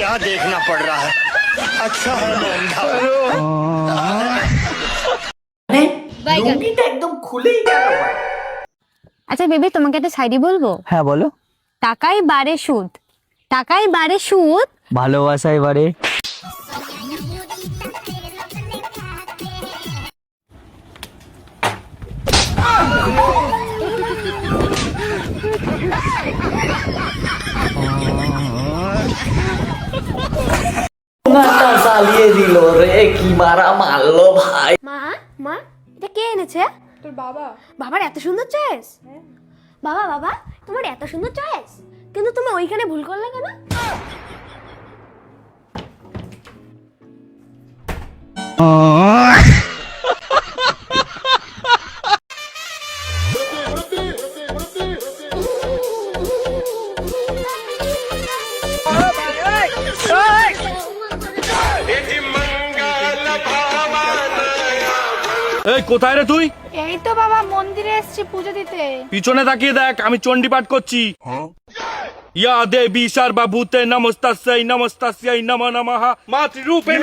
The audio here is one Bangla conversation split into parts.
क्या देखना पड़ रहा है अच्छा है मैं अंधा লুঙ্গিটা একদম খুলেই গেল। আচ্ছা বেবি, তোমাকে একটা শায়রি বলবো? হ্যাঁ বলো। টাকাই বাড়ে সুদ, টাকাই বাড়ে সুদ, ভালোবাসায় বাড়ে নাটা চালিয়ে দিল রে, কি মারা মারলো ভাই। মা মা, এটা কে এনেছে? তোর বাবা। বাবার এত সুন্দর চয়েস? বাবা বাবা, তোমার এত সুন্দর চয়েস, কিন্তু তুমি ওইখানে ভুল করলে কেন? এই কোথায় রে তুই? এই তো বাবা, মন্দিরে এসেছি পুজো দিতে। পিছনে তাকিয়ে দেখ, আমি চণ্ডী পাঠ করছি। ইয়া দেবী সর্বভূতে নমস্তাস্যৈ নমস্তাস্যৈ নমো নমঃ মাতৃরূপেণ।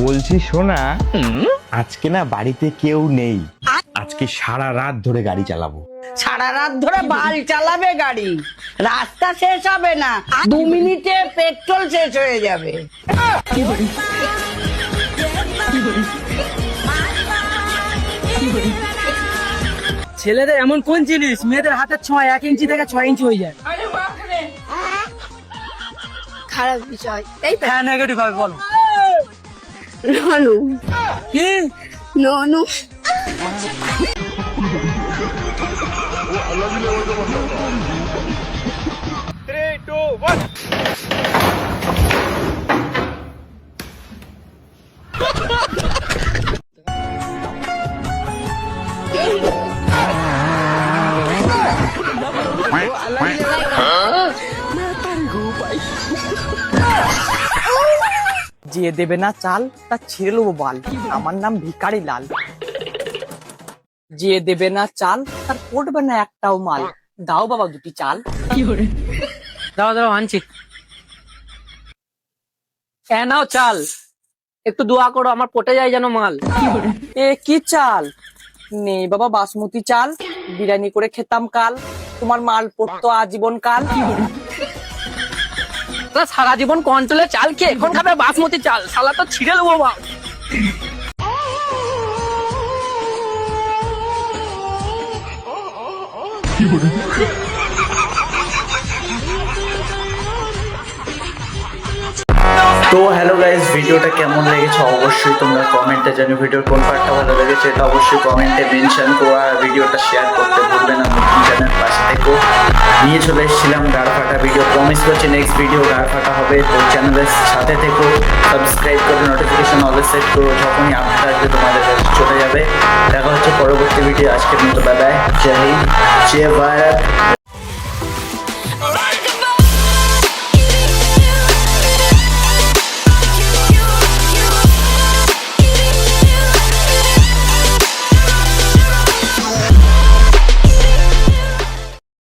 বলছি শোনা, আজকে না বাড়িতে কেউ নেই, আজকে সারা রাত ধরে গাড়ি চালাবো। সারা রাত ধরে বাল চালাবে গাড়ি, রাস্তা শেষ হবে না, 2 মিনিটে পেট্রোল শেষ হয়ে যাবে। ছেলেদের এমন কোন জিনিস মেয়েদের হাতের ছোঁয়া 1 ইঞ্চি থেকে 6 ইঞ্চি হয়ে যায়? খারাপ বিষয়, তাই তো? হ্যাঁ, নেগেটিভ ভাবে বলো। ননু কি? ননু যে দেবে না চাল তা ছিঁড়ে নেবো বাল, আমার নাম ভিখারি লাল। যে দেবে না চাল তার পড়বে না একটাও মাল, দাও বাবা 2টি চাল। দাও দাও আনছি। নাও চাল, একটু দোয়া করো আমার পটে যায় যেন মাল। এ কি চাল? নেই বাবা বাসমতি চাল, বিরিয়ানি করে খেতাম কাল, তোমার মাল পড়তো আজীবন কাল। সারা জীবন কন্ট্রোলে চাল খেয়ে এখন খাবে বাসমতি চাল, শালা তো ছিঁড়ে নেবো বা। তো হ্যালো গাইস, ভিডিওটা কেমন লেগেছে অবশ্যই তোমরা কমেন্টে জানিও। ভিডিওর কোন পার্টটা ভালো লেগেছে এটা অবশ্যই কমেন্টে মেনশন করো, আর ভিডিওটা শেয়ার করতে ভুলবে না। নতুন চ্যানেল পাশে থেকো। নিয়ে চলে এসেছিলাম গাড় ফাটা ভিডিও, প্রমিস করছি নেক্সট ভিডিও গাড় ফাটা হবে। তো চ্যানেলের সাথে থেকো, সাবস্ক্রাইব করে নোটিফিকেশন অল সেট করো, যখনই আপডেট আসবে তোমাদের কাছে চলে যাবে। দেখা হচ্ছে পরবর্তী ভিডিও। আজকের মতো বাই বাই, জয় হিন্দ, জয় ভারত।